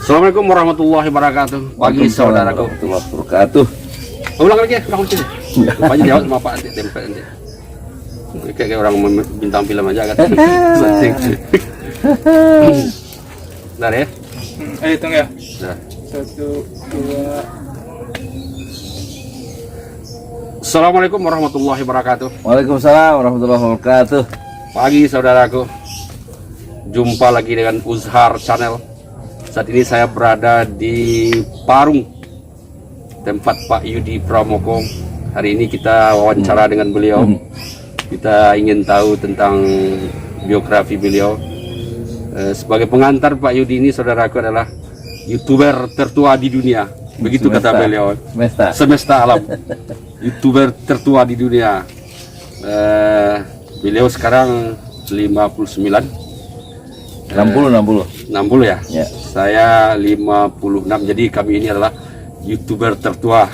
Assalamualaikum warahmatullahi wabarakatuh. Pagi saudaraku. Warahmatullahi wabarakatuh. Ulang lagi, ulang lagi. Rupanya jawab sama Pak Andi, tempe nanti. Kayak orang bintang film aja kan. Bentar ya. Ayo hitung ya. Nah. 1, 2. Assalamualaikum warahmatullahi wabarakatuh. Waalaikumsalam warahmatullahi wabarakatuh. Pagi saudaraku. Jumpa lagi dengan Uzhar Channel. Saat ini saya berada di Parung, tempat Pak Yudi Pramoko. Hari ini kita wawancara dengan beliau. Kita ingin tahu tentang biografi beliau. Sebagai pengantar, Pak Yudi ini saudaraku adalah YouTuber tertua di dunia. Begitu kata beliau. Semesta alam. YouTuber tertua di dunia. Beliau sekarang 59. 60 ya? Ya. Saya 56, jadi kami ini adalah YouTuber tertua.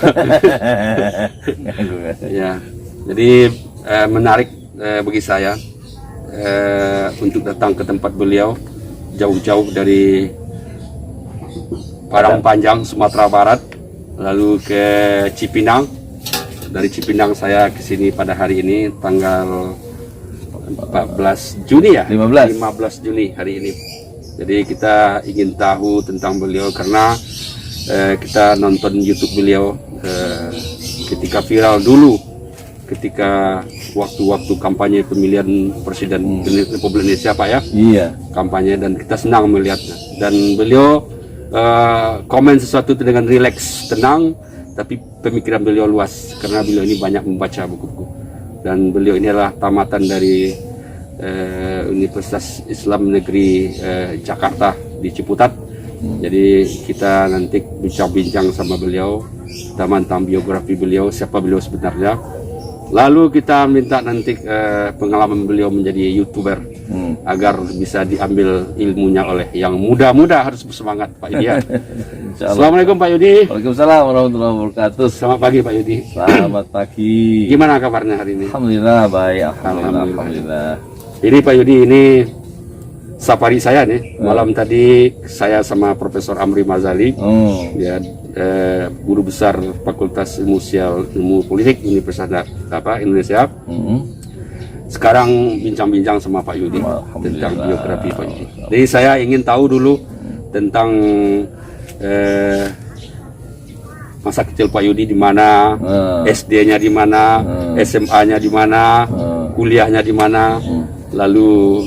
Ya. Jadi menarik bagi saya untuk datang ke tempat beliau jauh-jauh dari Padang Panjang, Sumatera Barat, lalu ke Cipinang. Dari Cipinang saya ke sini pada hari ini tanggal 14 Juni ya? 15 Juni hari ini. Jadi kita ingin tahu tentang beliau karena kita nonton YouTube beliau ketika viral dulu, ketika waktu-waktu kampanye pemilihan Presiden Republik Indonesia Pak ya? Iya. Kampanye, dan kita senang melihatnya. Dan beliau komen sesuatu dengan rileks, tenang, tapi pemikiran beliau luas karena beliau ini banyak membaca buku-buku. Dan beliau ini adalah tamatan dari Universitas Islam Negeri Jakarta di Ciputat. Jadi kita nanti bincang-bincang sama beliau tentang biografi beliau, siapa beliau sebenarnya. Lalu kita minta nanti pengalaman beliau menjadi YouTuber agar bisa diambil ilmunya oleh yang muda-muda. Harus bersemangat Pak Yudi ya. Assalamualaikum Pak Yudi. Waalaikumsalam warahmatullahi wabarakatuh. Selamat pagi Pak Yudi. Selamat pagi. Gimana kabarnya hari ini? Alhamdulillah baik. Alhamdulillah. Ini Pak Yudi, ini safari saya nih. Malam tadi saya sama Profesor Amri Mazali, ya, guru besar Fakultas Ilmu Sosial Ilmu Politik Universitas Indonesia. Sekarang bincang-bincang sama Pak Yudi tentang biografi Pak Yudi. Jadi saya ingin tahu dulu tentang masa kecil Pak Yudi di mana, SD-nya di mana, SMA-nya di mana, kuliahnya di mana, lalu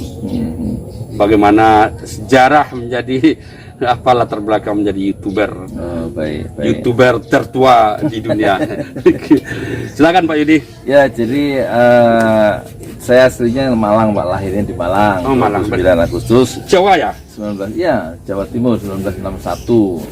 bagaimana sejarah menjadi apa latar belakang menjadi YouTuber, YouTuber tertua di dunia. Silakan Pak Yudi. Ya, jadi saya aslinya Malang Pak, lahirnya di Malang. Oh, Malang. 9 Agustus. Jawa ya? 19, ya, Jawa Timur 1961.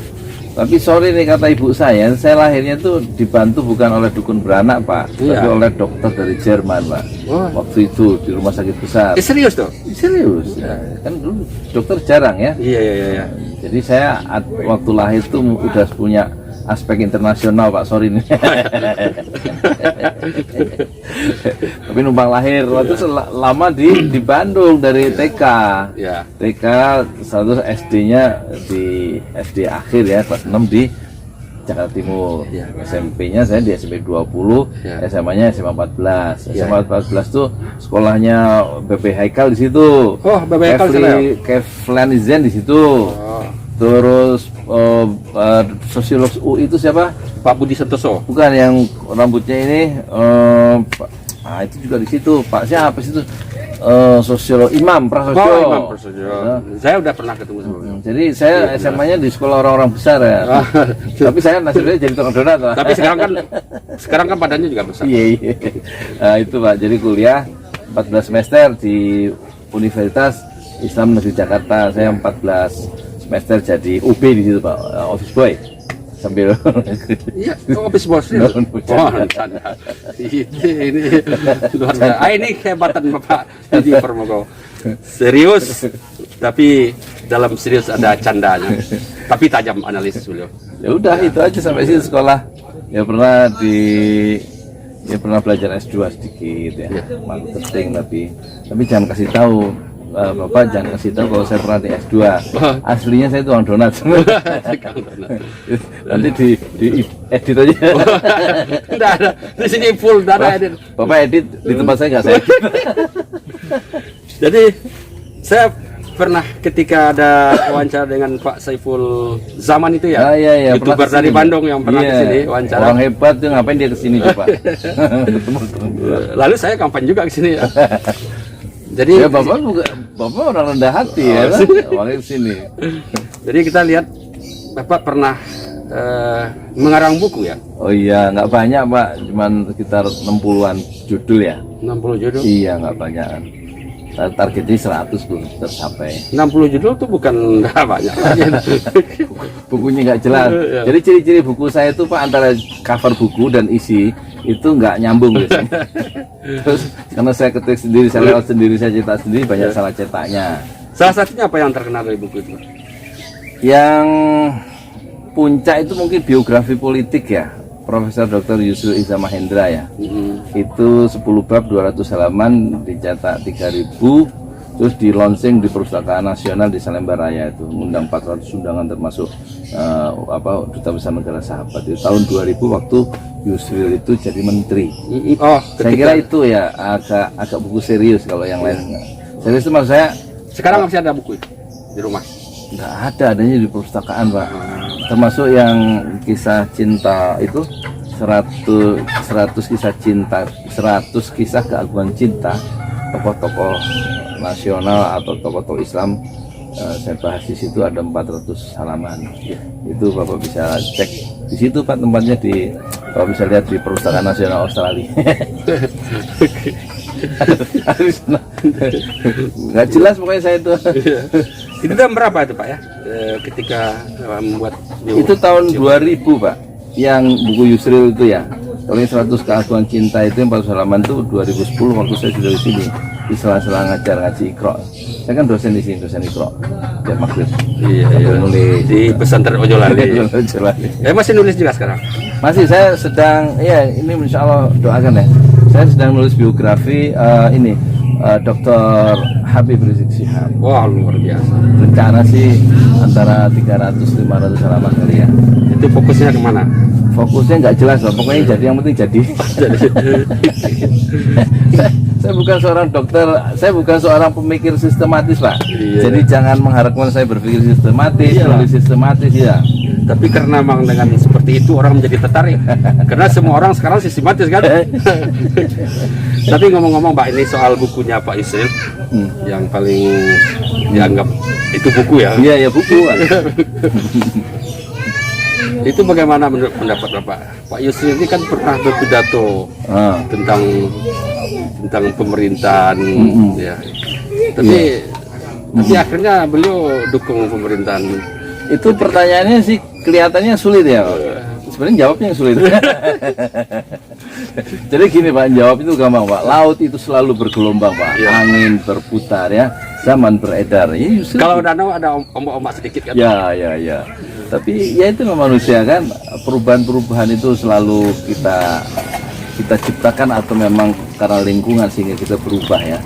Tapi sorry nih kata ibu saya lahirnya tuh dibantu bukan oleh dukun beranak Pak, tapi oleh dokter dari Jerman Pak. Waktu itu di rumah sakit besar. Serius tuh? Serius. Ya. Kan dulu dokter jarang ya. Iya. Jadi saya waktu lahir tuh udah punya aspek internasional Pak, sorry nih. Tapi numpang lahir waktu lama di Bandung dari TK. Ya. TK satu SD-nya di SD akhir ya, kelas 6 di Jakarta Timur. Ya. SMP-nya saya di SMP 20, ya. SMA-nya SMA 14. Ya. SMA 14 tuh sekolahnya BP Haikal di situ. Oh, BP Haikal Keflanizen di situ. Terus sosiolog UI itu siapa? Pak Budi Santoso. Bukan, yang rambutnya ini itu juga di situ. Pak siapa sih itu? Sosiolog Imam Prasojo. Imam Prasojo. Saya udah pernah ketemu sama beliau. Jadi saya SMA-nya di sekolah orang-orang besar ya. Tapi saya nasibnya jadi tukang donat lah. Tapi sekarang kan badannya juga besar. Iya. Nah, itu Pak. Jadi kuliah 14 semester di Universitas Islam Negeri Jakarta. Saya 14 semester jadi UB di situ Pak, office boy sambil. Iya, office boy. Ini luar biasa. Ini kehebatan Bapak Yudi Pramoko. Serius, tapi dalam serius ada candanya. Tapi tajam analisis beliau. Ya udah itu aja sampai sini sekolah. Ya pernah belajar S2 sedikit ya. Marketing tapi jangan kasih tahu. Bapak jangan kasih tahu kalau saya pernah di S2. Aslinya saya tukang donat. Nanti di edit aja. Tidak ada. Di sini full dana edit. Bapak edit di tempat saya nggak saya edit. Jadi saya pernah ketika ada wawancara dengan Pak Saiful Zaman itu ya, iya, YouTuber dari Bandung yang pernah kesini wawancara. Orang hebat tuh ngapain dia kesini coba? Lalu saya kampanye juga kesini ya. Jadi ya bapak orang rendah hati ya, orang kesini. Jadi kita lihat Bapak pernah mengarang buku ya? Oh iya, nggak banyak Pak, cuman sekitar 60-an judul ya. 60 judul? Iya, nggak banyak. Targetnya 100 belum tercapai. 60 judul tuh bukan nggak banyak. Bukunya nggak jelas. Jadi ciri-ciri buku saya itu Pak, antara cover buku dan isi itu nggak nyambung biasanya. Terus karena saya ketik sendiri, saya lewat sendiri, saya cetak sendiri, banyak salah cetaknya. Salah satunya apa yang terkenal dari buku itu? Yang puncak itu mungkin biografi politik ya, Profesor Dr. Yusril Iza Mahendra ya. Itu 10 bab 200 halaman, dicetak 3000, terus di launching di Perpustakaan Nasional di Salemba Raya, itu mengundang 400 undangan termasuk Duta Besar Negara Sahabat. Itu tahun 2000 waktu Yusril itu jadi menteri. Saya kira itu ya agak buku serius, kalau yang lain serius itu maksud saya. Sekarang masih ada buku itu di rumah? Nggak ada, adanya di perpustakaan Pak. Termasuk yang kisah cinta itu 100 kisah cinta, 100 kisah keagungan cinta tokoh-tokoh nasional atau tokoh-tokoh Islam. Saya bahas di situ ada 400 halaman. Itu Bapak bisa cek di situ Pak, tempatnya Bapak bisa lihat di Perpustakaan Nasional Australia. Nggak jelas pokoknya saya itu. Itu tahun berapa itu Pak ya? Ketika membuat itu tahun 2000 Pak, yang buku Yusril itu ya. Kalau yang 100 keagungan cinta itu yang 400 halaman itu 2010 waktu saya sudah di sini, di sela-sela ngajar ngaji Iqra. Saya kan dosen di sini, dosen Iqra. Tiap maghrib. Iya. Nulis di pesantren Ojolali. Masih nulis juga sekarang? Masih, saya sedang, ya ini insya Allah doakan ya. Saya sedang nulis biografi Dr. Habib Rizik Syihab. Wah, luar biasa. Rencana sih antara 300-500 halaman kali ya. Itu fokusnya kemana? Fokusnya nggak jelas Pak, pokoknya jadi, yang penting jadi. Saya bukan seorang dokter, saya bukan seorang pemikir sistematis Pak. Iya. Jadi jangan mengharapkan saya berpikir sistematis, nulis sistematis ya. Tapi karena memang dengan seperti itu orang menjadi tertarik. Karena semua orang sekarang sistematis kan. Tapi ngomong-ngomong Pak, ini soal bukunya Pak Yusril yang paling dianggap itu buku ya. Iya ya, buku. Itu bagaimana menurut pendapat Bapak? Pak Yusril ini kan pernah berpidato tentang pemerintahan ya. Tapi akhirnya beliau dukung pemerintahan. Itu pertanyaannya sih kelihatannya sulit ya Pak. Sebenarnya jawabnya yang sulit. Jadi gini Pak, jawab itu gampang Pak. Laut itu selalu bergelombang Pak, angin berputar ya, zaman beredar. Ya, kalau danau ada ombak-ombak sedikit kan? Ya. Tapi ya itu manusia kan, perubahan-perubahan itu selalu kita ciptakan atau memang karena lingkungan sehingga kita berubah ya.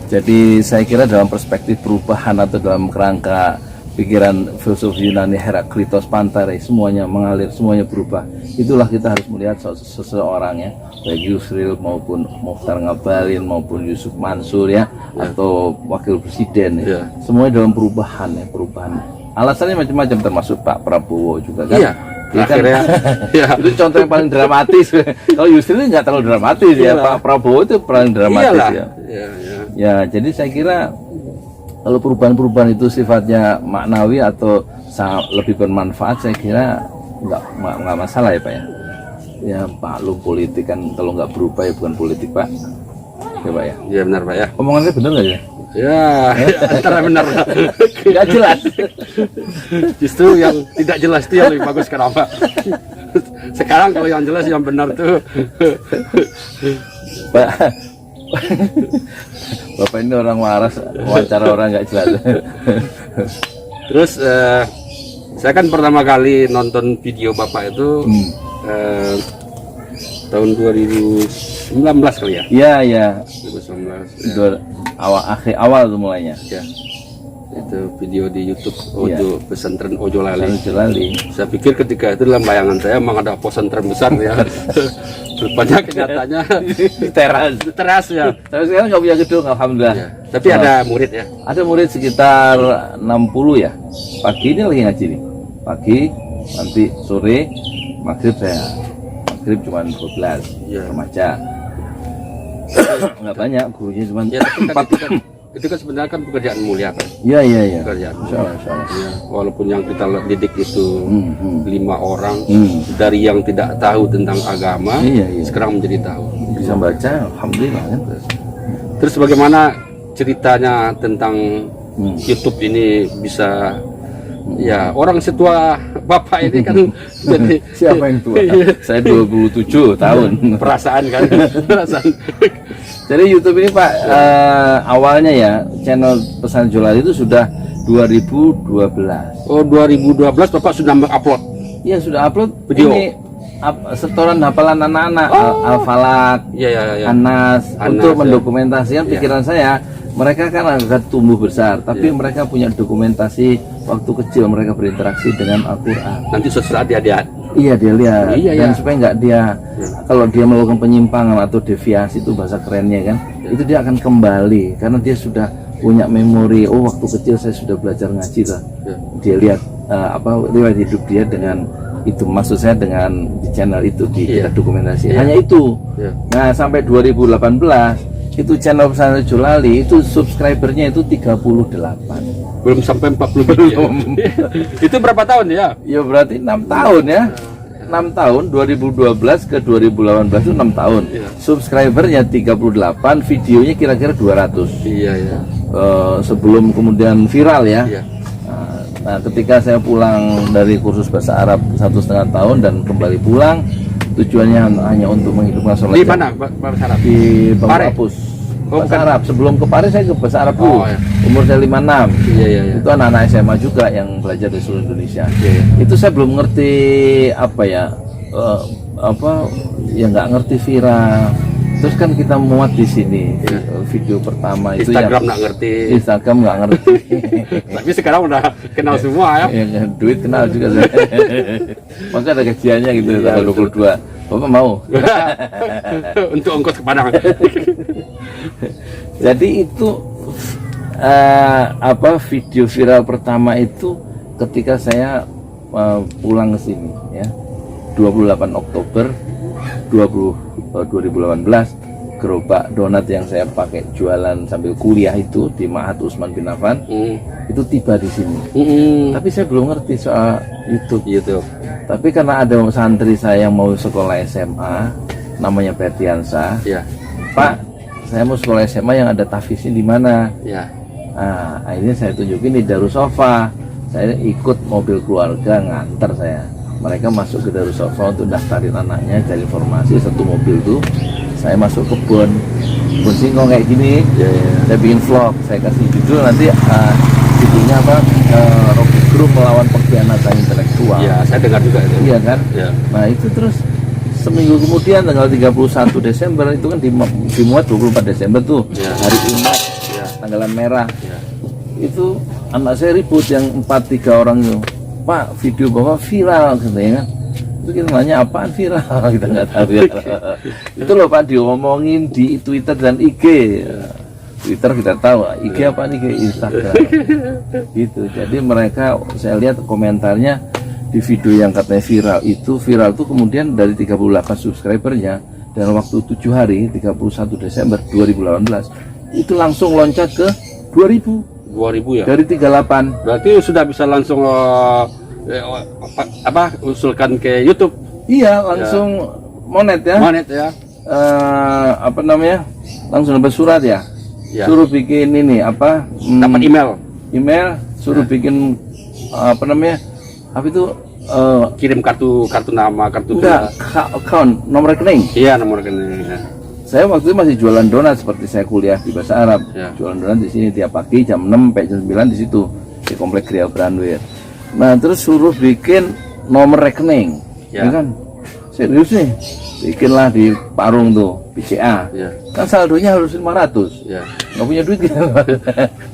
Jadi saya kira dalam perspektif perubahan atau dalam kerangka pikiran filsuf Yunani Heraklitos Pantares, semuanya mengalir, semuanya berubah. Itulah kita harus melihat seseorang ya, baik Yusril maupun Mokhtar Ngabalin maupun Yusuf Mansur ya, atau wakil presiden ya. Semuanya dalam perubahan ya, perubahan. Alasannya macam-macam, termasuk Pak Prabowo juga kan. Akhirnya itu contoh yang paling dramatis. Kalau Yusril ini nggak terlalu dramatis ya, Pak Prabowo itu paling dramatis ya. Ya, jadi saya kira kalau perubahan-perubahan itu sifatnya maknawi atau lebih bermanfaat, saya kira nggak masalah ya Pak ya. Ya maklum, politik kan kalau nggak berubah ya bukan politik Pak. Ya Pak ya. Iya benar Pak ya. Omongannya benar nggak ya? Ya, antara benar. Nggak jelas. Justru yang tidak jelas itu yang lebih bagus kenapa? Sekarang kalau yang jelas yang benar tuh. Pak. Bapak ini orang waras, wawancara orang nggak jelas. Terus saya kan pertama kali nonton video Bapak itu tahun 2019 kali ya? Iya. 2019. Ya. awal tuh mulainya. Ya. Itu video di YouTube untuk pesantren Ojo Lali. Saya pikir ketika itu dalam bayangan saya memang ada pesantren besar ya. Rupanya kenyataannya Di teras ya. Tapi sekarang nggak punya gedung, alhamdulillah. Ya. Tapi ada murid ya. Ada murid sekitar 60 ya. Pagi ini lagi ngaji nih. Pagi, nanti sore, maghrib cuma 12 remaja. Nggak banyak, gurunya cuma Ya, itu kan sebenarnya kan pekerjaan mulia kan. Iya. Pekerjaan. Insya Allah. Ya, walaupun yang kita didik itu 5 orang dari yang tidak tahu tentang agama, sekarang menjadi tahu. Bisa baca, alhamdulillah kan. Terus bagaimana ceritanya tentang YouTube ini bisa ya orang setua Bapak ini kan jadi Siapa yang tua? Saya 27 tahun. perasaan kan perasaan. Jadi YouTube ini Pak, awalnya ya channel Pesan Jolali itu sudah 2012. Oh 2012 Bapak sudah mengupload? Iya sudah upload video. Ini setoran hafalan anak-anak, Al-Falak, Anas, untuk mendokumentasikan pikiran saya. Mereka kan agak tumbuh besar, tapi mereka punya dokumentasi waktu kecil mereka berinteraksi dengan Al-Quran. Nanti suatu saat dia lihat. Iya dia lihat, dan supaya nggak dia kalau dia melakukan penyimpangan atau deviasi itu bahasa kerennya kan, itu dia akan kembali karena dia sudah punya memori. Oh waktu kecil saya sudah belajar ngaji lah. Dia lihat riwayat hidup dia dengan itu, maksud saya dengan di channel itu kita dokumentasi. Hanya itu. Nah sampai 2018 itu channel Pesan Jolali itu subscribernya itu 38. Belum sampai 40 belum. Itu berapa tahun ya? Ya berarti 6 tahun ya. 6 tahun 2012 ke 2018 itu 6 tahun. Subscribernya 38, videonya kira-kira 200. Iya. Sebelum kemudian viral ya. Nah, ketika saya pulang dari kursus bahasa Arab 1,5 tahun dan kembali pulang, tujuannya hanya untuk menghidupkan sholat. Di mana bahasa Arab? Di Bangka Apus. Bahasa Arab. Sebelum ke Paris saya ke bahasa Arab dulu. Umur saya 56. Iya. Itu anak-anak SMA juga yang belajar di seluruh Indonesia. Itu saya belum ngerti ya nggak ngerti viral. Terus kan kita muat di sini video pertama itu Instagram nggak ngerti. Instagram nggak ngerti. Tapi sekarang udah kenal semua ya. Duit kenal juga saya. Maka ada gajiannya gitu tanggal 22. Bapak mau? Untuk ongkos ke Padang. Jadi itu video viral pertama itu ketika saya pulang ke sini ya 28 Oktober 2018, gerobak donat yang saya pakai jualan sambil kuliah itu di Ma'had Utsman bin Affan itu tiba di sini. Tapi saya belum ngerti soal YouTube. Tapi karena ada santri saya yang mau sekolah SMA namanya Petiansa, Pak, saya mau sekolah SMA yang ada tahfiznya di mana? Nah, akhirnya saya tunjukin di Darussofa. Saya ikut mobil keluarga nganter saya. Mereka masuk ke Darussofa untuk daftarin anaknya, cari informasi. Satu mobil itu saya masuk kebun singkong kayak gini. Saya bikin vlog, saya kasih judul nanti judulnya Rocky Gerung melawan pengkhianatan intelektual. Saya dengar juga itu. Iya kan? Nah itu terus seminggu kemudian tanggal 31 Desember itu kan dimuat 24 Desember tuh hari umat, tanggalan merah. Itu anak saya ribut yang 4-3 orang itu, Pak video bapak viral katanya kan. Itu kita nanya apaan viral, kita nggak tahu ya. Itu loh Pak diomongin di Twitter dan IG. Twitter kita tahu, IG apa nih, Instagram. Gitu. Jadi mereka, saya lihat komentarnya di video yang katanya viral itu kemudian dari 38 subscribernya dalam waktu 7 hari 31 Desember 2018 itu langsung loncat ke 2000 ya. Dari 38. Berarti sudah bisa langsung usulkan ke YouTube. Iya, langsung monet ya. Langsung dapat surat ya. Suruh bikin ini dapat email suruh bikin kirim kartu nama, account, nomor rekening. Iya, nomor rekening. Saya waktu itu masih jualan donat seperti saya kuliah di bahasa Arab. Jualan donat di sini tiap pagi jam 6 sampai jam 9 di situ di komplek Grial Brandweer. Nah, terus suruh bikin nomor rekening. Ya kan? Serius nih. Bikinlah di Parung tuh, BCA. Kan saldonya harus 500. nggak punya duit gitu.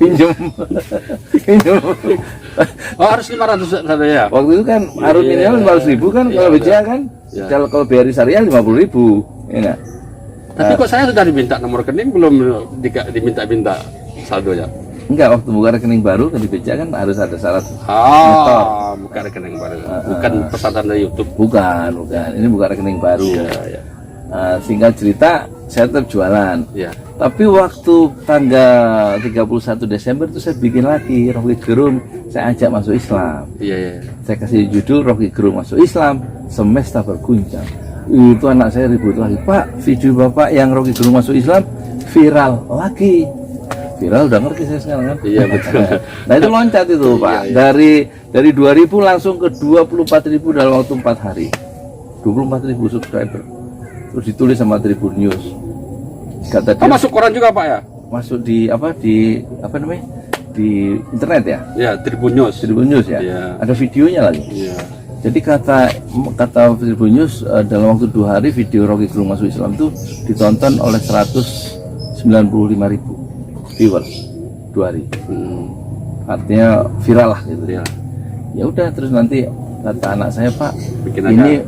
Pinjam. Oh, harus 500 ya? Waktu itu kan harus minimal 500.000 kan, kalau BCA kan, kalau BRI Syariah 50.000, ya nggak? Tapi kok saya sudah diminta nomor rekening belum diminta saldonya? Enggak, waktu buka rekening baru kan di BCA kan harus ada syarat. Buka rekening baru. Bukan pesanan dari YouTube. Bukan. Ini buka rekening baru. Iya. Singkat cerita, saya tetap jualan. Iya. Tapi waktu tanggal 31 Desember itu saya bikin lagi Rocky Gerung, saya ajak masuk Islam. Iya. Saya kasih judul Rocky Gerung masuk Islam, semesta berguncang. Itu anak saya ribut lagi, Pak, video Bapak yang Rocky Gerung masuk Islam viral lagi. Viral udah ngerti saya sekarang kan? Iya betul. Nah itu loncat itu Pak, dari 2.000 langsung ke 24.000 dalam waktu 4 hari. 24.000 subscriber. Terus ditulis sama Tribun News. Kata dia, masuk koran juga Pak ya? Masuk di apa namanya? Di internet ya? Iya, Tribun News. Tribun News ya. Iya. Ada videonya lagi. Iya. Jadi kata Tribun News dalam waktu 2 hari video Rocky Gerung masuk Islam itu ditonton oleh 195.000 viewers 2 hari. Artinya viral lah gitu. Iya. Ya udah, terus nanti kata anak saya, Pak, Bikin ini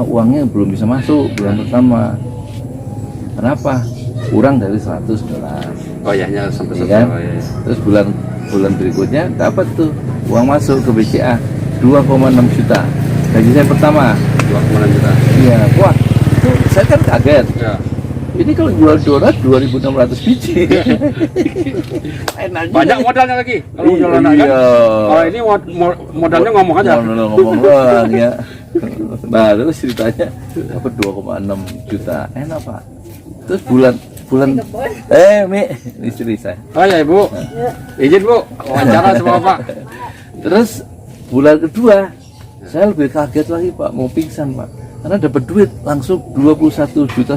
uangnya belum bisa masuk bulan pertama. Kenapa? Kurang dari $100. Oh ya, sampai Ya kan? Terus bulan berikutnya dapat tuh uang masuk ke BCA 2,6 juta. Gaji saya pertama 2,6 juta. Iya, wah, itu saya kan kaget. Ya. Ini kalau jual donat 2.600 biji. Enak juga. Banyak modalnya lagi kalau jual anak kan. Kalau ini modalnya ngomong aja. Ngomong doang ya. Nah, terus ceritanya dapat 2,6 juta. Enak, Pak. Terus bulan Mi, istri saya. Oh ya Ibu. Izin Bu, wawancara sama Pak. Terus bulan kedua saya lebih kaget lagi Pak, mau pingsan Pak. Karena dapat duit langsung 21,5 juta.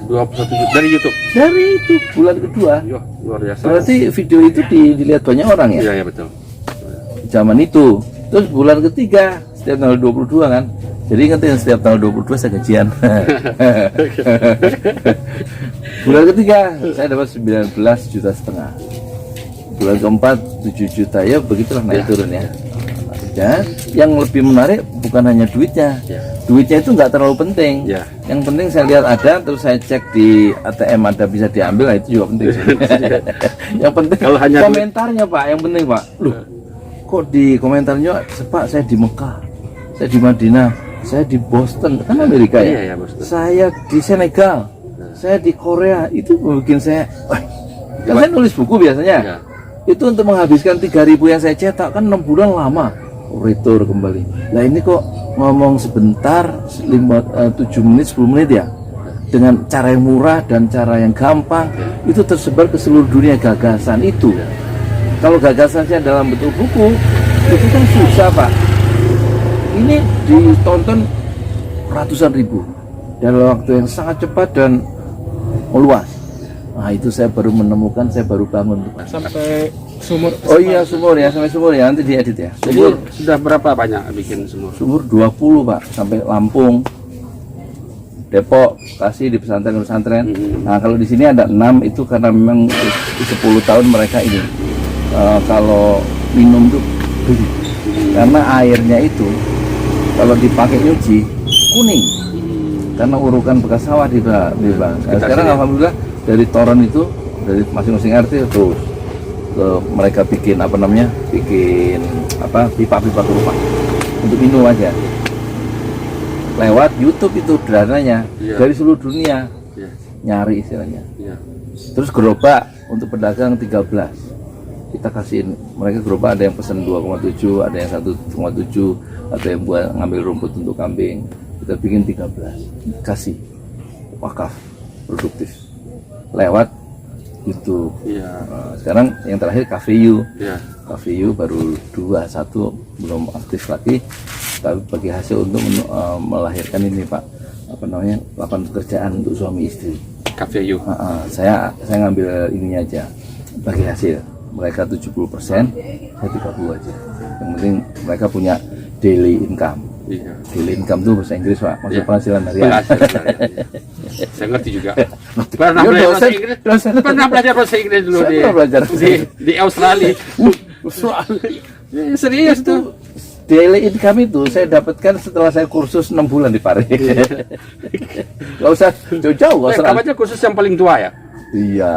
21 juta dari YouTube. Dari itu bulan kedua. Yo, luar biasa. Berarti video itu dilihat banyak orang ya? Iya, betul. Zaman itu. Terus bulan ketiga setiap tanggal 22 kan. Jadi ingetin setiap tanggal 22 saya gajian. Bulan ketiga saya dapat 19,5 juta. Bulan keempat 7 juta, ya begitulah naik turun ya. Dan yang lebih menarik bukan hanya duitnya. Duitnya itu nggak terlalu penting. Yang penting saya lihat ada, terus saya cek di ATM ada bisa diambil, nah itu juga penting. Yang penting kalau hanya komentarnya Pak, yang penting Pak. Loh, kok di komentarnya Pak saya di Mekah, saya di Madinah, saya di Boston, kan Amerika ya. Saya di Senegal, saya di Korea, itu bikin saya, kan saya nulis buku biasanya. Itu untuk menghabiskan 3.000 yang saya cetak kan 6 bulan lama. Retur kembali. Nah ini kok ngomong sebentar 7 menit 10 menit ya, dengan cara yang murah dan cara yang gampang, itu tersebar ke seluruh dunia gagasan itu. Kalau gagasannya dalam bentuk buku itu kan susah Pak. Ini ditonton ratusan ribu dalam waktu yang sangat cepat dan meluas. Nah itu saya baru menemukan, saya baru bangun sampai sumur. Oh iya sumur ya, sampai sumur ya, nanti diedit ya. Sumur sudah berapa banyak bikin sumur? Sumur 20 Pak, sampai Lampung, Depok, Bekasi di pesantren-pesantren. Nah kalau di sini ada 6 itu karena memang 10 tahun mereka ini kalau minum tuh beli. Karena airnya itu kalau dipakai nyuci kuning, karena urukan bekas sawah di bawah. Nah, sekarang alhamdulillah dari toren itu, dari masing-masing RT terus mereka bikin pipa-pipa kerupak untuk minum aja lewat YouTube. Itu dananya dari seluruh dunia nyari istilahnya. Terus gerobak untuk pedagang 13 kita kasihin mereka. Gerobak ada yang pesan 2,7, ada yang 1,7, ada yang buat ngambil rumput untuk kambing, kita bikin 13 kasih wakaf produktif lewat YouTube. Nah, sekarang yang terakhir KVU. KVU baru 2, 1 belum aktif lagi, tapi bagi hasil untuk melahirkan ini Pak, lapangan pekerjaan untuk suami istri. KVU. Saya ngambil ininya aja bagi hasil. Mereka 70%, saya 30 aja. Yang penting mereka punya daily income. Iya. Daily income tuh bahasa Inggris Pak, maksud Iya. penghasilan harian. Penghasilan harian. Saya ngerti juga. Pernah Yo, belajar bahasa dosen, Inggris. dosen. Pernah belajar bahasa Inggris dulu Saya di pernah belajar. di Australia. Serius tuh. Daily income itu saya dapatkan setelah saya kursus 6 bulan di Paris. Gak usah jauh-jauh, gak usah. Kamu aja khusus yang paling tua ya. Iya.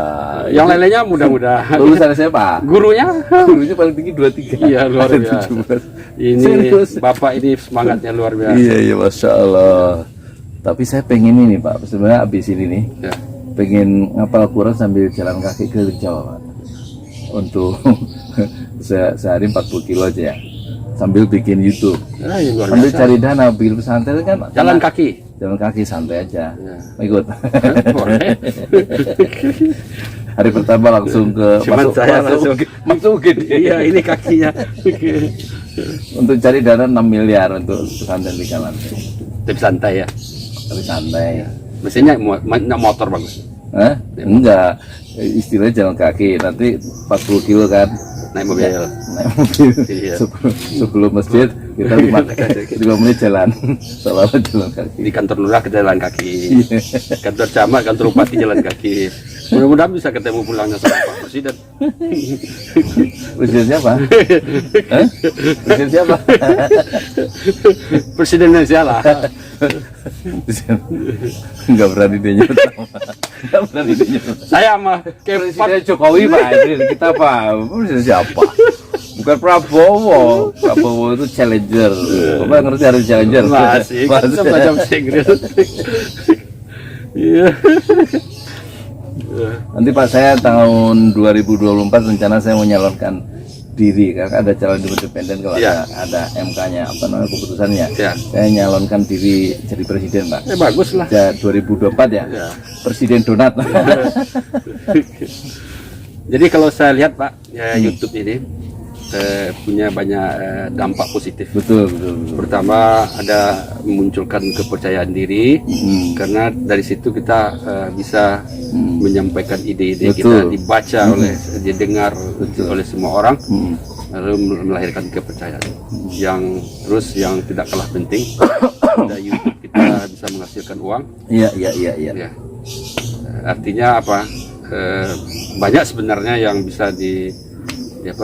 Yang lainnya mudah-mudahan. Lulusan saya Pak. Gurunya? Gurunya paling tinggi 23. Iya, luar biasa. 17. Ini Serius. Bapak ini semangatnya luar biasa. Iya, Masya Allah. Tapi saya pengen ini Pak, sebenarnya abis ini nih, Ya. pengen ngapal Quran sambil jalan kaki keliling Jawa Pak. Untuk sehari 40 kilo aja ya. Sambil bikin YouTube. Ya, luar Sambil biasa. cari dana, bikin pesantren kan. Jalan kaki. Jalan kaki santai aja. Ya. Mau ikut. Boleh. Hari pertama langsung ke Cuman saya langsung masukin. Iya, ini kakinya. Untuk cari dana 6 miliar untuk pesantren di Kalan. Tapi santai ya. Tapi santai. Mesinnya motor bagus. Hah? Enggak. Istilahnya jalan kaki. Nanti 40 kilo kan. Naik mobil. Naik mobil. Iya. Sebelum masjid kita 5 menit jalan. Selama jalan kaki. Di kantor lurah kita jalan kaki. Iya. Kantor camat, kantor bupati jalan kaki. Mudah-mudahan bisa ketemu pulangnya sama Pak Presiden. Presiden siapa? Hah? Presiden siapa? Presiden Indonesia lah. Enggak berani dia nyerah. Enggak berani dia nyerah. Saya mah kayak Presiden Jokowi Pak, presiden kita Pak. Presiden siapa? Bukan Prabowo. Prabowo itu challenger. Bapak ngerti harus challenger? masih kan saya belajar bahasa Inggris. Iya. Nanti Pak saya tahun 2024 rencana saya mau nyalonkan diri kan ada calon independen kalau Ya. ada MK-nya apa namanya keputusannya. Ya. Saya nyalonkan diri jadi presiden Pak. Bagus lah. Ya 2024 ya. Ya. Presiden donat. Jadi kalau saya lihat Pak, ya, YouTube ini punya banyak dampak positif. Betul, betul, betul. Pertama ada memunculkan kepercayaan diri, karena dari situ kita bisa menyampaikan ide-ide kita Betul. dibaca oleh, didengar oleh semua orang, lalu melahirkan kepercayaan. Yang terus yang tidak kalah penting, dari YouTube kita bisa menghasilkan uang. Iya, iya, iya, iya. Ya. Artinya apa? Banyak sebenarnya yang bisa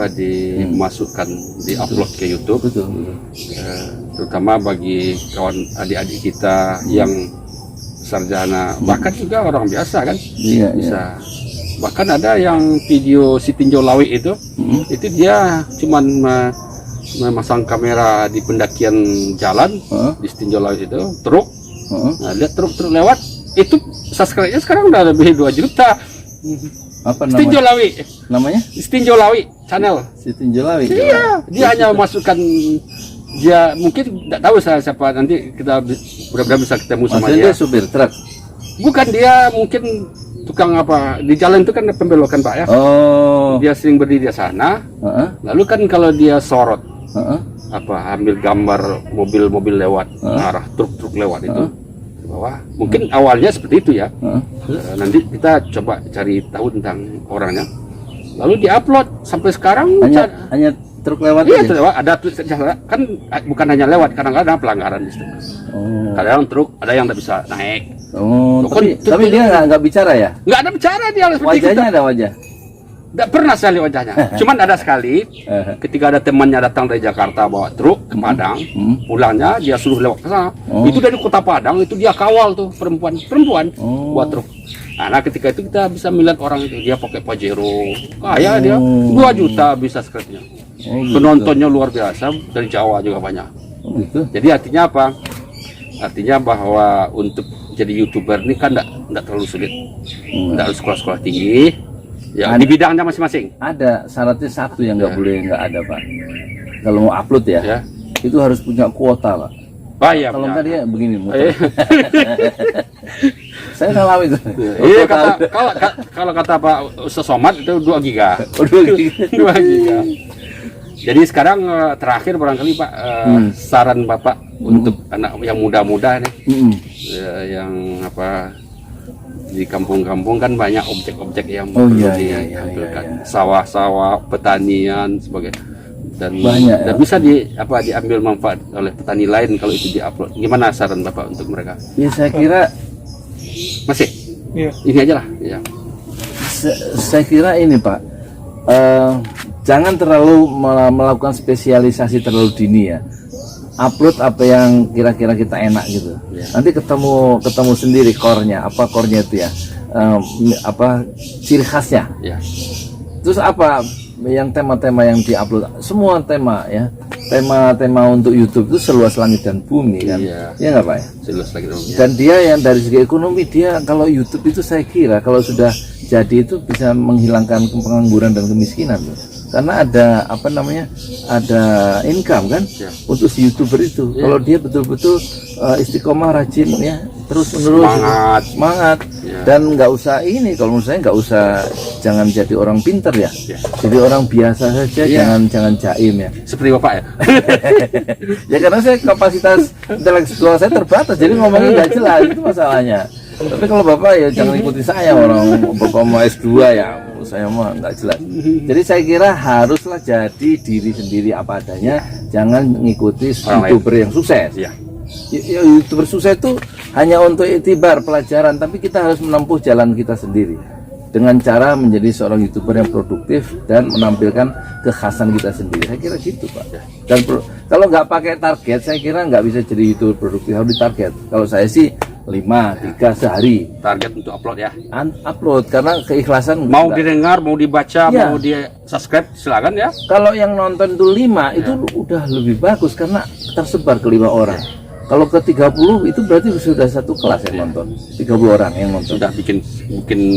dimasukkan, diupload ke YouTube. Betul, betul. Terutama bagi kawan adik-adik kita yang sarjana, bahkan juga orang biasa kan Iya, bisa. Bahkan ada yang video si tinjau lawi itu dia cuman memasang kamera di pendakian jalan di tinjau lawi itu, truk. Nah, lihat truk lewat, itu subscribe-nya sekarang udah lebih 2 juta. Apa Tinjau namanya? lawi, Namanya? tinjau lawi channel. Si Tinjolawi. Iya, dia hanya memasukkan, dia mungkin tidak tahu saya siapa, nanti kita mudah-mudahan bisa ketemu sama Maksudnya dia. dia supir truk. Bukan, dia mungkin tukang apa di jalan itu kan ada pembelokan Pak ya. Oh. Dia sering berdiri di sana. Heeh. Lalu kan kalau dia sorot Heeh. ambil gambar mobil-mobil lewat arah truk-truk lewat itu ke bawah. Mungkin awalnya seperti itu ya. Nanti kita coba cari tahu tentang orangnya. Lalu diupload sampai sekarang Hanya truk lewat iya, aja? lewat, ada kan bukan hanya lewat, kadang-kadang ada pelanggaran di situ. Oh. Kadang truk ada yang tidak bisa naik. Oh, Loh, tapi kan- dia nggak bicara ya? Nggak ada bicara dia seperti Wajahnya kita. ada wajah. Nggak pernah saya lihat wajahnya. Cuman ada sekali ketika ada temannya datang dari Jakarta bawa truk ke Padang, pulangnya dia suruh lewat ke sana. Itu dari kota Padang, itu dia kawal tuh perempuan buat truk. Nah, ketika itu kita bisa melihat orang itu, dia pakai Pajero, kaya dia, 2 juta bisa subscribe-nya. Penontonnya luar biasa, dari Jawa juga banyak. Oh, gitu. Jadi artinya apa? Artinya bahwa untuk jadi YouTuber ini kan enggak terlalu sulit. Enggak harus sekolah-sekolah tinggi. Ya, di bidangnya masing-masing. Ada syaratnya satu yang nggak boleh nggak ada Pak. Kalau mau upload ya, itu harus punya kuota Pak. Oh, iya, Kalau punya. nggak dia begini muter. Saya ngalamin itu. Iya, kalau kata Pak Ustaz Somad itu 2 giga. 2 giga. Jadi sekarang terakhir barangkali Pak, saran Bapak untuk anak yang muda-muda nih, yang apa di kampung-kampung kan banyak objek-objek yang perlu ditampilkan, sawah-sawah, pertanian, sebagainya. dan banyak dan bisa diambil manfaat oleh petani lain kalau itu diupload. Gimana saran Bapak untuk mereka? Ya saya kira Masih Iya. ini aja lah ya. saya kira ini Pak, jangan terlalu melakukan spesialisasi terlalu dini ya. Upload apa yang kira-kira kita enak gitu. Nanti ketemu sendiri core-nya, apa core-nya itu ya, apa ciri khasnya. Ya. Terus apa yang tema-tema yang diupload, semua tema ya, tema-tema untuk YouTube itu seluas langit dan bumi kan, ya nggak Pak ya? Seluas langit dan bumi. Dan dia yang dari segi ekonomi, dia kalau YouTube itu saya kira kalau sudah jadi itu bisa menghilangkan pengangguran dan kemiskinan tuh. Karena ada apa namanya, ada income kan untuk si YouTuber itu. Kalau dia betul-betul istiqomah, rajin ya, terus menerus semangat. Dan nggak usah ini, kalau menurut saya nggak usah, jangan jadi orang pinter ya, jadi orang biasa saja, jangan jaim ya. Seperti Bapak ya. Ya karena saya kapasitas intelektual saya terbatas, jadi ngomongnya nggak jelas, itu masalahnya. Tapi kalau Bapak ya jangan ikuti saya, orang Bapak mau S2 ya, saya mah nggak jelas. Jadi saya kira haruslah jadi diri sendiri apa adanya, jangan mengikuti YouTuber yang sukses. Ya, YouTuber sukses itu hanya untuk itibar, pelajaran, tapi kita harus menempuh jalan kita sendiri dengan cara menjadi seorang YouTuber yang produktif dan menampilkan kekhasan kita sendiri. Saya kira gitu Pak. Dan kalau nggak pakai target, saya kira nggak bisa jadi YouTuber produktif, harus ditarget. Kalau saya sih 5-3 sehari target untuk upload ya. Upload karena keikhlasan mau didengar, mau dibaca, mau dia subscribe silakan ya. Kalau yang nonton itu 5 itu udah lebih bagus karena tersebar ke 5 orang. Kalau ke 30 itu berarti sudah satu kelas yang nonton. 30 orang yang nonton. Sudah bikin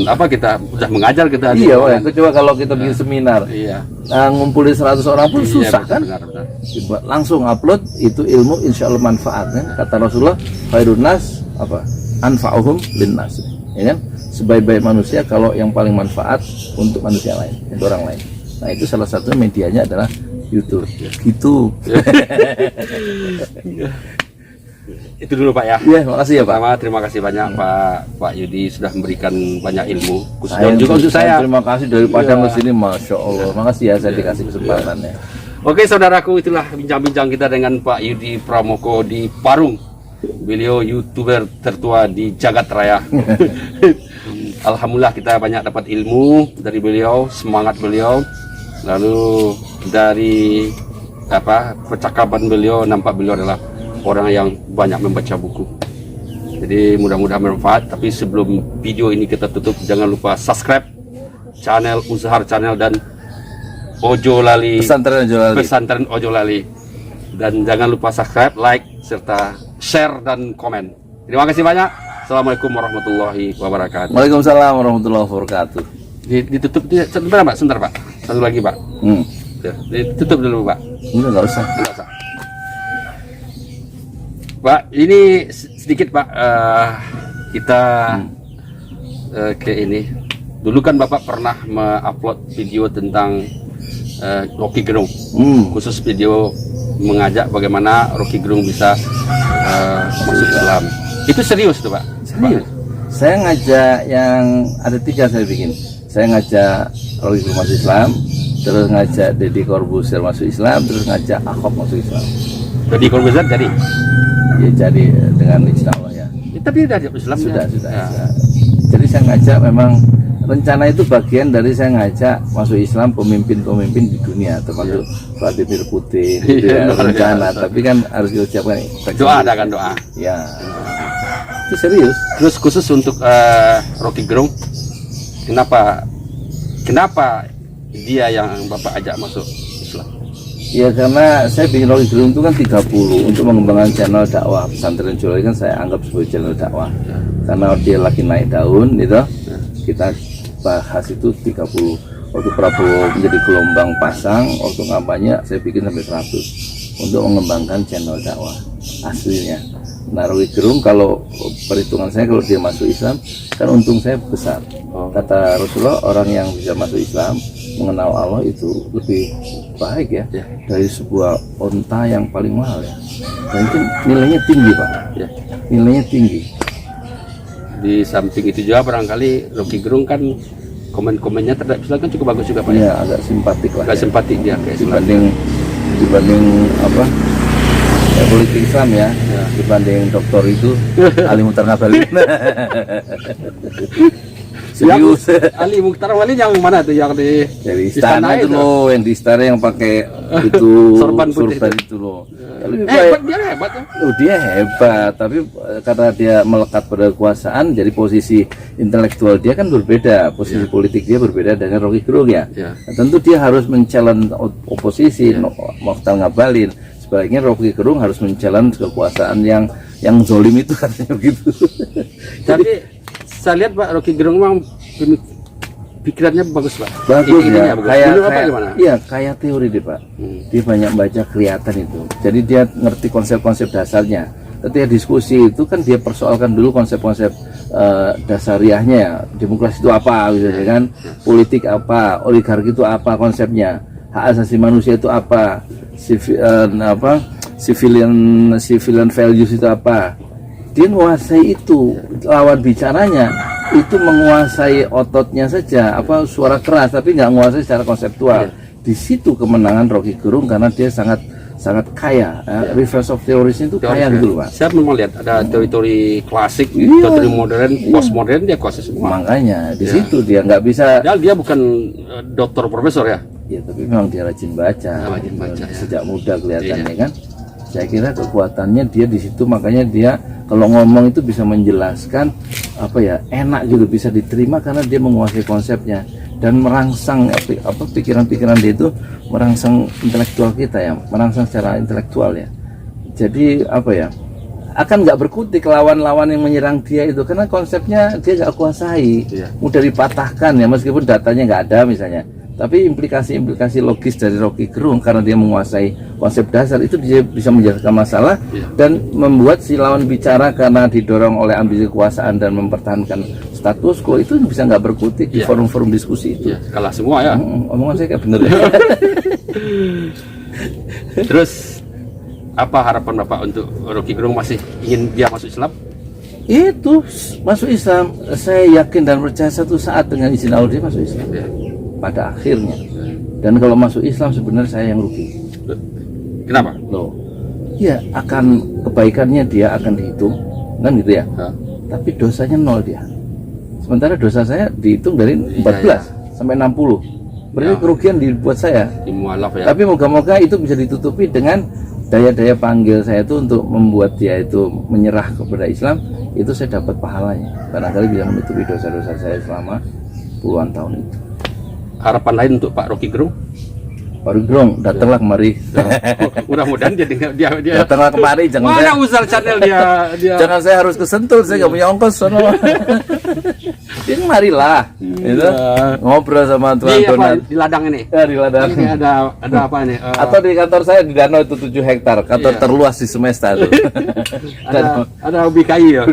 apa, kita sudah mengajar kita. Iya, itu coba kalau kita bikin seminar. Ngumpulin 100 orang pun susah kan? Benar. Langsung upload itu ilmu, insya Allah manfaat kan? Kata Rasulullah, khairun nas apa? Anfa'uhum linnas. Ya kan? Sebaik-baik manusia kalau yang paling manfaat untuk manusia lain, untuk orang lain. Nah, itu salah satu medianya adalah YouTube. Gitu. Itu dulu Pak ya. Iya, makasih ya Pak. Terima kasih banyak Pak Yudi sudah memberikan banyak ilmu khususnya juga untuk saya. Terima kasih dari Padang ke sini, Masya Allah. Makasih ya saya dikasih kesempatannya. Oke saudaraku, itulah bincang-bincang kita dengan Pak Yudi Pramoko di Parung. Beliau YouTuber tertua di jagat raya. Alhamdulillah kita banyak dapat ilmu dari beliau, semangat beliau. Lalu dari percakapan beliau, nampak beliau adalah orang yang banyak membaca buku. Jadi mudah-mudahan bermanfaat. Tapi sebelum video ini kita tutup, jangan lupa subscribe channel Uzhar Channel dan Ojo Lali, Pesantren Ojo Lali. Dan jangan lupa subscribe, like, serta share dan komen. Terima kasih banyak. Assalamualaikum warahmatullahi wabarakatuh. Waalaikumsalam warahmatullahi wabarakatuh. Ditutup sebentar Pak, sebentar Pak. Satu lagi Pak. Ditutup dulu Pak. Enggak usah. Pak, ini sedikit Pak, kita ke ini. Dulu kan Bapak pernah mengupload video tentang Rocky Gerung, khusus video mengajak bagaimana Rocky Gerung bisa masuk Islam. Itu serius tuh Pak? Serius. Saya ngajak yang ada 3 saya bikin. Saya ngajak Rocky Gerung masuk Islam, terus ngajak Deddy Corbuzier masuk Islam, terus ngajak Ahok masuk Islam. Deddy Corbuzier jadi? Ya jadi dengan insya Allah ya. Tapi sudah Islam sudah. Jadi saya ngajak, memang rencana itu bagian dari saya ngajak masuk Islam pemimpin-pemimpin di dunia, termasuk Vladimir Putin. Rencana, tapi kan harus diucapkan doa, ada kan doa. Ya, itu serius. Terus khusus untuk Rocky Gerung, kenapa dia yang Bapak ajak masuk Islam? Ya karena saya bikin Rocky Gerung itu kan 30 untuk mengembangkan channel dakwah pesantren Jolali, kan saya anggap sebagai channel dakwah. Karena dia lagi naik daun gitu. Kita bahas itu 30. Waktu Prabowo menjadi gelombang pasang, waktu kampanye saya bikin sampai 100 untuk mengembangkan channel dakwah aslinya. Nah, Rocky Gerung kalau perhitungan saya, kalau dia masuk Islam kan untung saya besar. Kata Rasulullah, orang yang bisa masuk Islam, mengenal Allah itu lebih baik ya, dari sebuah onta yang paling mahal ya. Dan itu nilainya tinggi Pak. Nilainya tinggi. Di samping itu juga barangkali Rocky Gerung kan komen-komennya terhadap Islam kan cukup bagus juga Pak. Iya, agak simpatik lah. Agak simpatik dia kayak dibanding dibanding apa politik Islam ya, dibanding dokter itu Ali Mukhtar Ngabalin. Serius. Ali Mukhtar Ngabalin yang mana tuh, yang di istana itu loh, yang di istana yang pakai itu sorban itu loh. Hebat, dia hebat. Oh, dia hebat, tapi karena dia melekat pada kekuasaan, jadi posisi intelektual dia kan berbeda, posisi politik dia berbeda dengan Rocky Gerung ya. Nah, tentu dia harus men-challenge oposisi Mukhtar Ngabalin. Sebaliknya Rocky Gerung harus men-challenge kekuasaan yang zolim itu, katanya begitu. Tapi saya lihat Pak Rocky Gerung memang pikirannya bagus Pak. Bagus ya. Kayak teori deh Pak. Dia banyak baca, kelihatan itu. Jadi dia ngerti konsep-konsep dasarnya. Ketika diskusi itu kan dia persoalkan dulu konsep-konsep dasariahnya ya. Demokrasi itu apa, misalnya kan? Politik apa, oligarki itu apa konsepnya? Hak asasi manusia itu apa? Civilian values itu apa? Dia menguasai itu, lawan bicaranya itu menguasai ototnya saja, apa suara keras, tapi nggak menguasai secara konseptual. Di situ kemenangan Rocky Gerung karena dia sangat kaya. Reverse of theories itu kaya gitu Pak. Saya memang lihat ada teori-teori klasik, teori modern, postmodern dia kuasai semua. Makanya di situ dia nggak bisa. Dia bukan dokter profesor ya. Ya tapi memang dia rajin baca. Sejak muda kelihatannya kan. Saya kira kekuatannya dia di situ, makanya dia kalau ngomong itu bisa menjelaskan apa ya, enak gitu, bisa diterima karena dia menguasai konsepnya dan merangsang pikiran-pikiran dia itu merangsang intelektual kita ya, merangsang secara intelektual ya. Jadi apa ya, akan nggak berkutik lawan-lawan yang menyerang dia itu karena konsepnya dia nggak kuasai, mudah dipatahkan ya, meskipun datanya nggak ada misalnya. Tapi implikasi logis dari Rocky Gerung karena dia menguasai konsep dasar itu dia bisa menjelaskan masalah dan membuat si lawan bicara karena didorong oleh ambisi kekuasaan dan mempertahankan status quo itu bisa nggak berkutik di forum-forum diskusi itu. Kalah semua ya. Omongan saya kayak bener ya. Terus apa harapan Bapak untuk Rocky Gerung, masih ingin dia masuk Islam? Itu masuk Islam, saya yakin dan percaya satu saat dengan izin Allah dia masuk Islam. Pada akhirnya. Dan kalau masuk Islam sebenarnya saya yang rugi. Kenapa? Loh, ya akan kebaikannya dia akan dihitung kan gitu ya. Tapi dosanya 0 dia. Sementara dosa saya dihitung dari 14 sampai 60. Berarti kerugian dibuat saya. Tapi moga-moga itu bisa ditutupi dengan daya-daya panggil saya itu untuk membuat dia itu menyerah kepada Islam. Itu saya dapat pahalanya. Barangkali bisa menutupi dosa-dosa saya selama puluhan tahun itu. Harapan lain untuk Pak Rocky Gerung? Pak Rocky Gerung datanglah kemari. Mudah-mudahan dia datanglah kemari, jangan saya Uzal channel dia. Jangan saya harus ke Sentul, saya nggak punya ongkos sono. Dia marilah, gitu. Ngobrol sama Tuan Donat di ladang ini. Ya, di ladang. Ini ada apa ini? Atau di kantor saya di danau itu 7 hektar, kantor terluas di semesta itu. ada ubi kayu ya.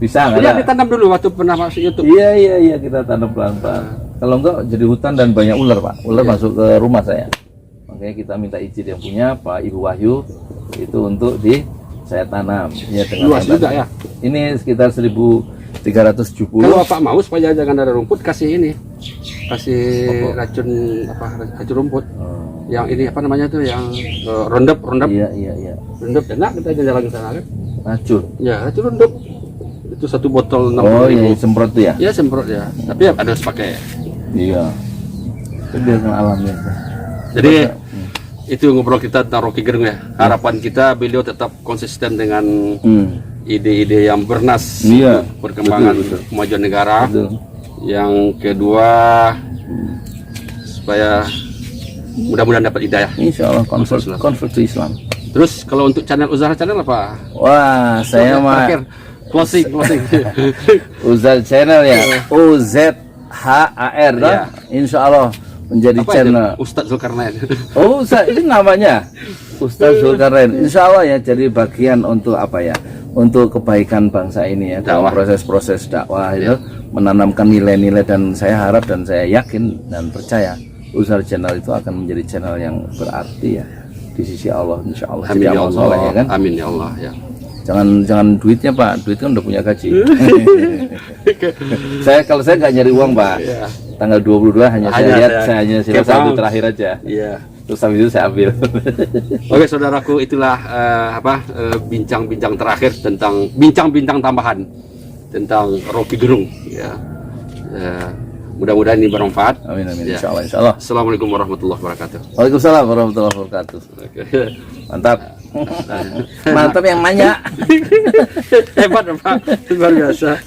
Bisa nggak? Dia ditanam dulu waktu pernah masuk YouTube. Iya, kita tanam pelan-pelan. Kalau enggak jadi hutan dan banyak ular Pak. Ular masuk ke rumah saya. Makanya kita minta izin yang punya Pak Ibu Wahyu itu untuk saya tanam. Ya, luas juga ya. Ini sekitar 1370. Kalau Bapak mau supaya jangan ada rumput, kasih racun rumput. Yang ini apa namanya tuh, yang Roundup. Iya. Roundup enak, kita jalan ke sana kan. Racun. Ya, racun Roundup. Itu 1 botol 60.000. Oh iya, semprot tuh ya? Iya, semprot ya. Tapi harus pakai. Iya. Itu biarkan alamnya. Jadi itu ngobrol kita tentang Rocky Gerung ya. Harapan kita beliau tetap konsisten dengan ide-ide yang bernas perkembangan kemajuan negara. Yang kedua, supaya mudah-mudahan dapat hidayah. Insya Allah convert to Islam. Terus kalau untuk channel Uzal channel apa? Wah, saya mah closing. Uzal channel ya. UZHAR ya. Insya Allah menjadi apa channel itu? Ustadz Zulkarnain. Oh, ini namanya Ustadz Zulkarnain. Insya Allah ya, jadi bagian untuk apa ya, untuk kebaikan bangsa ini ya, dalam proses-proses dakwah itu menanamkan nilai-nilai, dan saya harap dan saya yakin dan percaya Uzal channel itu akan menjadi channel yang berarti ya di sisi Allah, insya Allah. Amin ya Allah, ya kan? Amin ya Allah ya. Jangan duitnya Pak, duit kan udah punya gaji. Kalau saya nggak nyari uang Pak. Tanggal 22 hanya saya lihat, saya hanya silakan itu terakhir aja. Iya. Terus habis itu saya ambil. Oke saudaraku, itulah bincang-bincang terakhir tentang bincang-bincang tambahan tentang Rocky Gerung ya. Mudah-mudahan ini bermanfaat. Amin amin. Ya. Insyaallah. Assalamualaikum warahmatullahi wabarakatuh. Waalaikumsalam warahmatullahi wabarakatuh. Oke. Mantap. Mantap yang banyak. Hebat Pak, luar biasa.